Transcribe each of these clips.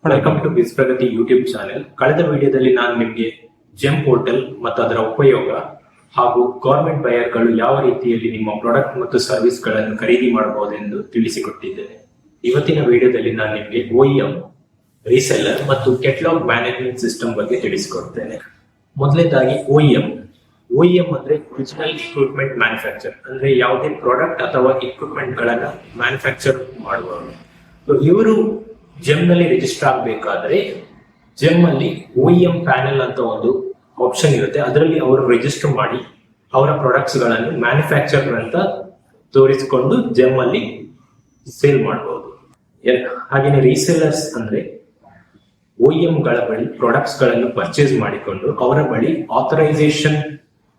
Welcome to ಬಿಸ್ ಪ್ರಗತಿ YouTube channel. ಕಳೆದ ವಿಡಿಯೋದಲ್ಲಿ ನಾನು ನಿಮಗೆ ಜೆಮ್ ಪೋರ್ಟಲ್ ಮತ್ತು ಅದರ ಉಪಯೋಗ ಹಾಗೂ ಗವರ್ಮೆಂಟ್ ಬಯರ್ಗಳು ಯಾವ ರೀತಿಯಲ್ಲಿ ನಿಮ್ಮ ಪ್ರಾಡಕ್ಟ್ ಮತ್ತು ಸರ್ವಿಸ್ ಗಳನ್ನು ಖರೀದಿ ಮಾಡಬಹುದೆಂದು ತಿಳಿಸಿಕೊಟ್ಟಿದ್ದೇನೆ. ಇವತ್ತಿನ ವಿಡಿಯೋದಲ್ಲಿ ನಾನು ನಿಮಗೆ OEM, ರೀಸೆಲ್ಲರ್ ಮತ್ತು ಕೆಟಲಾಗ್ ಮ್ಯಾನೇಜ್ಮೆಂಟ್ ಸಿಸ್ಟಮ್ ಬಗ್ಗೆ ತಿಳಿಸಿಕೊಡ್ತೇನೆ. ಮೊದಲನೇದಾಗಿ OEM ಅಂದ್ರೆ ಒರಿಜಿನಲ್ ಇಕ್ವಿಪ್ಮೆಂಟ್ ಮ್ಯಾನುಫ್ಯಾಕ್ಚರ್, ಅಂದ್ರೆ ಯಾವುದೇ ಪ್ರಾಡಕ್ಟ್ ಅಥವಾ ಇಕ್ವಿಪ್ಮೆಂಟ್ ಗಳನ್ನ ಮ್ಯಾನುಫ್ಯಾಕ್ಚರ್ ಮಾಡುವವರು. ಇವರು ಜೆಮ್ ನಲ್ಲಿ ರಿಜಿಸ್ಟರ್ ಆಗಬೇಕಾದ್ರೆ ಜೆಮ್ ಅಲ್ಲಿ OEM ಪ್ಯಾನೆಲ್ ಅಂತ ಒಂದು ಆಪ್ಷನ್ ಇರುತ್ತೆ. ಅದರಲ್ಲಿ ಅವರು ರಿಜಿಸ್ಟರ್ ಮಾಡಿ ಅವರ ಪ್ರಾಡಕ್ಟ್ಸ್ ಗಳನ್ನು ಮ್ಯಾನುಫ್ಯಾಕ್ಚರ್ ಅಂತ ತೋರಿಸಿಕೊಂಡು ಜೆಮ್ ಅಲ್ಲಿ ಸೇಲ್ ಮಾಡಬಹುದು. ಹಾಗೇನೆ ರೀಸೆಲ್ಲರ್ಸ್ ಅಂದ್ರೆ OEM ಗಳ ಬಳಿ ಪ್ರಾಡಕ್ಟ್ಸ್ ಗಳನ್ನು ಪರ್ಚೇಸ್ ಮಾಡಿಕೊಂಡು ಅವರ ಬಳಿ ಆಥರೈಸೇಷನ್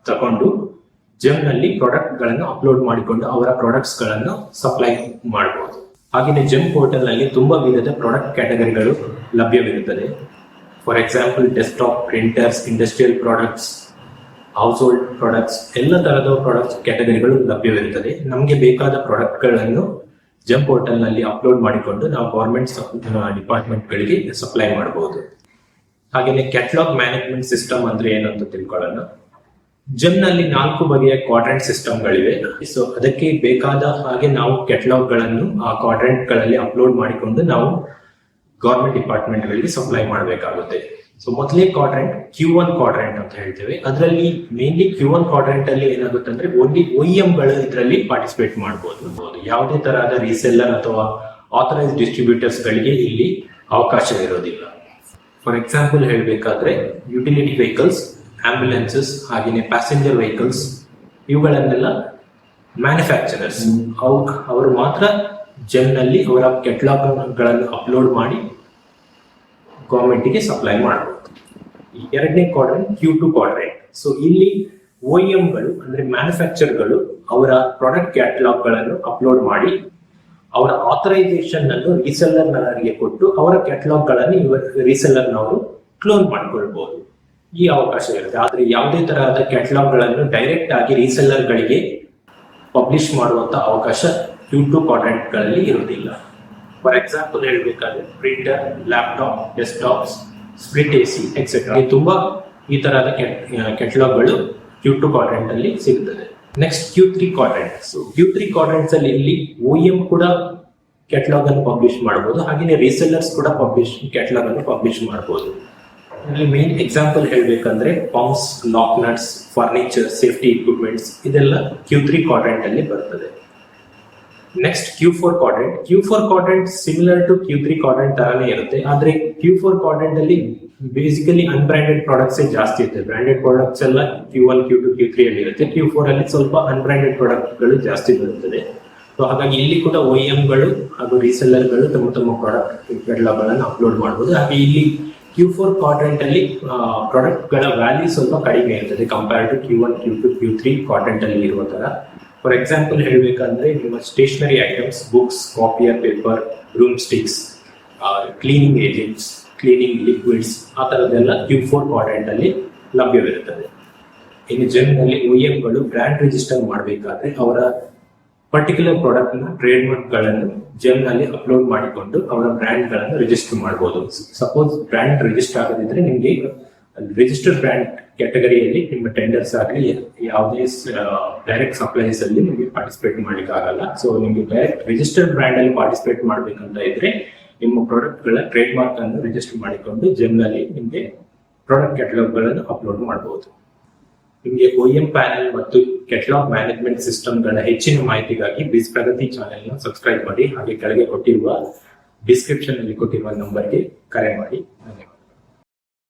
ತಗೊಂಡು ಜೆಮ್ ನಲ್ಲಿ ಪ್ರಾಡಕ್ಟ್ ಗಳನ್ನು ಅಪ್ಲೋಡ್ ಮಾಡಿಕೊಂಡು ಅವರ ಪ್ರಾಡಕ್ಟ್ಸ್ ಗಳನ್ನು ಸಪ್ಲೈ ಮಾಡಬಹುದು. ಹಾಗೆಯೇ ಜೆಮ್ ಪೋರ್ಟಲ್ ನಲ್ಲಿ ತುಂಬಾ ವಿಧದ ಪ್ರಾಡಕ್ಟ್ ಕ್ಯಾಟಗರಿಗಳು ಲಭ್ಯವಿರುತ್ತದೆ. For example desktop, printers, industrial products, house hold products, ಎಲ್ಲ ತರಹದ ಪ್ರಾಡಕ್ಟ್ಸ್ ಕ್ಯಾಟಗರಿಗಳು ಲಭ್ಯವಿರುತ್ತದೆ. ನಮಗೆ ಬೇಕಾದ ಪ್ರಾಡಕ್ಟ್ ಗಳನ್ನು ಜೆಮ್ ಪೋರ್ಟಲ್ ನಲ್ಲಿ ಅಪ್ಲೋಡ್ ಮಾಡಿಕೊಂಡು ನಾವು ಗವರ್ಮೆಂಟ್ ಡಿಪಾರ್ಟ್ಮೆಂಟ್ ಗಳಿಗೆ ಸಪ್ಲೈ ಮಾಡಬಹುದು. ಹಾಗೆಯೇ ಕೆಟಲಾಗ್ ಮ್ಯಾನೇಜ್ಮೆಂಟ್ ಸಿಸ್ಟಮ್ ಅಂದ್ರೆ ಏನಂತ ತಿಳ್ಕೊಳ್ಳೋಣ. ಜೆಮ್ ನಲ್ಲಿ 4 ಬಗೆಯ ಕ್ವಾಡ್ರೆಂಟ್ ಸಿಸ್ಟಮ್ ಗಳಿವೆ. ಸೊ ಅದಕ್ಕೆ ಬೇಕಾದ ಹಾಗೆ ನಾವು ಕೆಟಲಾಗ್ ಗಳನ್ನು ಆ ಕ್ವಾಡ್ರೆಂಟ್ ಗಳಲ್ಲಿ ಅಪ್ಲೋಡ್ ಮಾಡಿಕೊಂಡು ನಾವು ಗವರ್ಮೆಂಟ್ ಡಿಪಾರ್ಟ್ಮೆಂಟ್ ಗಳಿಗೆ ಸಪ್ಲೈ ಮಾಡಬೇಕಾಗುತ್ತೆ. ಸೊ ಮೊದಲೇ ಕ್ವಾಡ್ರೆಂಟ್ Q1 ಕ್ವಾಡ್ರೆಂಟ್ ಅಂತ ಹೇಳ್ತೇವೆ. ಅದರಲ್ಲಿ ಮೇನ್ಲಿ Q1 ಕ್ವಾಡ್ರೆಂಟ್ ಅಲ್ಲಿ ಏನಾಗುತ್ತೆ ಅಂದ್ರೆ ಓನ್ಲಿ OEM ಗಳು ಇದರಲ್ಲಿ ಪಾರ್ಟಿಸಿಪೇಟ್ ಮಾಡಬಹುದು. ಯಾವುದೇ ತರಹದ ರೀಸೆಲ್ಲರ್ ಅಥವಾ ಆಥರೈಸ್ಡ್ ಡಿಸ್ಟ್ರಿಬ್ಯೂಟರ್ಸ್ ಗಳಿಗೆ ಇಲ್ಲಿ ಅವಕಾಶವಿರೋದಿಲ್ಲ. ಫಾರ್ ಎಕ್ಸಾಂಪಲ್ ಹೇಳಬೇಕಾದ್ರೆ ಯುಟಿಲಿಟಿ ವೆಹಿಕಲ್ಸ್, ಆಂಬ್ಯುಲೆನ್ಸಸ್, ಹಾಗೆಯೇ ಪ್ಯಾಸೆಂಜರ್ ವೆಹಿಕಲ್ಸ್, ಇವುಗಳನ್ನೆಲ್ಲ ಮ್ಯಾನುಫ್ಯಾಕ್ಚರರ್ಸ್ ಅವರು ಮಾತ್ರ ಜೆಮ್ ನಲ್ಲಿ ಅವರ ಕೆಟಲಾಗ್ ಗಳನ್ನು ಅಪ್ಲೋಡ್ ಮಾಡಿ ಗವರ್ಮೆಂಟ್ ಗೆ ಸಪ್ಲೈ ಮಾಡಬಹುದು. ಎರಡನೇ ಕ್ವಾಡ್ರೆಂಟ್ Q2 ಕ್ವಾಡ್ರೆಂಟ್. ಸೊ ಇಲ್ಲಿ OEM ಗಳು ಅಂದ್ರೆ ಮ್ಯಾನುಫ್ಯಾಕ್ಚರ್ ಗಳು ಅವರ ಪ್ರಾಡಕ್ಟ್ ಕ್ಯಾಟಲಾಗ್ ಗಳನ್ನು ಅಪ್ಲೋಡ್ ಮಾಡಿ ಅವರ ಆಥರೈಸೇಷನ್ ಅನ್ನು ರೀಸೆಲ್ಲರ್ ನವರಿಗೆ ಕೊಟ್ಟು ಅವರ ಕ್ಯಾಟಲಾಗ್ ಗಳನ್ನು ರೀಸೆಲ್ಲರ್ ನವರು ಕ್ಲೋನ್ ಮಾಡ್ಕೊಳ್ಬಹುದು. ಈ ಅವಕಾಶ ಇರುತ್ತೆ. ಆದ್ರೆ ಯಾವುದೇ ತರಹದ ಕ್ಯಾಟಲಾಗ್ ಗಳನ್ನು ಡೈರೆಕ್ಟ್ ಆಗಿ ರೀಸೆಲ್ಲರ್ ಗಳಿಗೆ ಪಬ್ಲಿಷ್ ಮಾಡುವಂತ ಅವಕಾಶ Q2 ಕ್ವಾಡ್ರೆಂಟ್ ಗಳಲ್ಲಿ ಇರುವುದಿಲ್ಲ. ಫಾರ್ ಎಕ್ಸಾಂಪಲ್ ಹೇಳಬೇಕಾದ್ರೆ printer, laptop, desktops, split AC etcetera ತುಂಬಾ ಈ ತರಹದ ಕೆಟಲಾಗ್ ಗಳು Q2 ಕ್ವಾಡ್ರೆಂಟ್ ಅಲ್ಲಿ ಸಿಗುತ್ತದೆ. Next Q3 quadrant. So Q3 ಕ್ವಾಡ್ರೆಂಟ್ಸ್ ಅಲ್ಲಿ ಇಲ್ಲಿ OEM ಕೂಡ ಕೆಟಲಾಗ್ ಅನ್ನು ಪಬ್ಲಿಷ್ ಮಾಡಬಹುದು, ಹಾಗೆಯೇ ರೀಸೆಲ್ಲರ್ಸ್ ಕೂಡ ಕೆಟಲಾಗ್ ಅನ್ನು ಪಬ್ಲಿಷ್ ಮಾಡಬಹುದು. ಇಲ್ಲಿ ಮೇನ್ ಎಕ್ಸಾಂಪಲ್ ಹೇಳ್ಬೇಕಂದ್ರೆ pumps, lock nuts, furniture, safety equipments ಇದೆಲ್ಲ Q3 ಕ್ವಾಡ್ರೆಂಟ್ ಅಲ್ಲಿ ಬರ್ತದೆ. Next Q4 quadrant. Q4 quadrant similar to Q3 quadrant ತರಾನೇ ಇರುತ್ತೆ. ಆದ್ರೆ Q4 ಕ್ವಾಡ್ರೆಂಟ್ ಅಲ್ಲಿ ಬೇಸಿಕಲಿ ಅನ್ಬ್ರಾಂಡೆಡ್ ಪ್ರಾಡಕ್ಟ್ಸ್ ಜಾಸ್ತಿ ಇರುತ್ತೆ. ಬ್ರಾಂಡೆಡ್ ಪ್ರಾಡಕ್ಟ್ಸ್ ಎಲ್ಲ Q1, Q2, Q3 ಅಲ್ಲಿ ಇರುತ್ತೆ. Q4 ಅಲ್ಲಿ ಸ್ವಲ್ಪ ಅನ್ಬ್ರಾಂಡೆಡ್ ಪ್ರಾಡಕ್ಟ್ ಗಳು ಜಾಸ್ತಿ ಬರುತ್ತದೆ. ಸೊ ಹಾಗಾಗಿ ಇಲ್ಲಿ ಕೂಡ OEM ಗಳು ಹಾಗೂ ರೀಸೆಲ್ಲರ್ ಗಳು ತಮ್ಮ ಪ್ರಾಡಕ್ಟ್ ಕೆಟಲಾಗ್ ಗಳನ್ನು ಅಪ್ಲೋಡ್ ಮಾಡಬಹುದು. ಹಾಗೆ ಇಲ್ಲಿ Q4 ಕ್ವಾಡ್ರೆಂಟ್ ಅಲ್ಲಿ ಪ್ರಾಡಕ್ಟ್ ಗಳ ವ್ಯಾಲ್ಯೂ ಸ್ವಲ್ಪ ಕಡಿಮೆ ಇರ್ತದೆ compare to Q1, Q2, Q3 quadrant ಅಲ್ಲಿ ಇರುವ ತರ. ಫಾರ್ ಎಕ್ಸಾಂಪಲ್ ಹೇಳಬೇಕಂದ್ರೆ ನಿಮ್ಮ stationery items, books, copier, paper, room sticks, cleaning agents, cleaning liquids ಆ ತರದೆಲ್ಲ Q4 ಕ್ವಾಡ್ರೆಂಟ್ ಅಲ್ಲಿ ಲಭ್ಯವಿರುತ್ತದೆ. ಇನ್ನು ಜೆಮ್ ನಲ್ಲಿ OEM ಗಳು ಬ್ರ್ಯಾಂಡ್ ರಿಜಿಸ್ಟರ್ ಮಾಡಬೇಕಾದ್ರೆ ಅವರ ಪರ್ಟಿಕ್ಯುಲರ್ ಪ್ರಾಡಕ್ಟ್ ನ ಟ್ರೇಡ್ ಮಾರ್ಕ್ ಗಳನ್ನು ಜೆಮ್ ನಲ್ಲಿ ಅಪ್ಲೋಡ್ ಮಾಡಿಕೊಂಡು ಅವರ ಬ್ರ್ಯಾಂಡ್ ಗಳನ್ನು ರಿಜಿಸ್ಟರ್ ಮಾಡಬಹುದು. ಸಪೋಸ್ ಬ್ರ್ಯಾಂಡ್ ರಿಜಿಸ್ಟರ್ ಆಗದಿದ್ರೆ ನಿಮ್ಗೆ ರಿಜಿಸ್ಟರ್ಡ್ ಬ್ರ್ಯಾಂಡ್ ಕ್ಯಾಟಗರಿಯಲ್ಲಿ ನಿಮ್ಮ ಟೆಂಡರ್ಸ್ ಆಗಲಿ ಯಾವುದೇ ಡೈರೆಕ್ಟ್ ಸಪ್ಲೈಸ್ ಅಲ್ಲಿ ನಿಮಗೆ ಪಾರ್ಟಿಸಿಪೇಟ್ ಮಾಡ್ಲಿಕ್ಕೆ ಆಗಲ್ಲ. ಸೊ ನಿಮ್ಗೆ ಡೈರೆಕ್ಟ್ ರಿಜಿಸ್ಟರ್ಡ್ ಬ್ರ್ಯಾಂಡ್ ಅಲ್ಲಿ ಪಾರ್ಟಿಸಿಪೇಟ್ ಮಾಡ್ಬೇಕಂತ ಇದ್ರೆ ನಿಮ್ಮ ಪ್ರಾಡಕ್ಟ್ ಗಳ ಟ್ರೇಡ್ ಮಾರ್ಕ್ ಅನ್ನು ರಿಜಿಸ್ಟರ್ ಮಾಡಿಕೊಂಡು ಜೆಮ್ ನಲ್ಲಿ ನಿಮ್ಗೆ ಪ್ರಾಡಕ್ಟ್ ಕ್ಯಾಟಲಾಗ್ ಗಳನ್ನು ಅಪ್ಲೋಡ್ ಮಾಡಬಹುದು. ನಿಮಗೆ OEM ಪ್ಯಾನೆಲ್ ಮತ್ತು ಕೆಟಲಾಗ್ ಮ್ಯಾನೇಜ್ಮೆಂಟ್ ಸಿಸ್ಟಮ್ ಗಳ ಹೆಚ್ಚಿನ ಮಾಹಿತಿಗಾಗಿ ಬಿಸ್ ಪ್ರಗತಿ ಚಾನೆಲ್ ನ ಸಬ್ಸ್ಕ್ರೈಬ್ ಮಾಡಿ. ಹಾಗೆ ಕೆಳಗೆ ಕೊಟ್ಟಿರುವ ಡಿಸ್ಕ್ರಿಪ್ಷನ್ ಅಲ್ಲಿ ಕೊಟ್ಟಿರುವ ನಂಬರ್ಗೆ ಕರೆ ಮಾಡಿ. ಧನ್ಯವಾದ.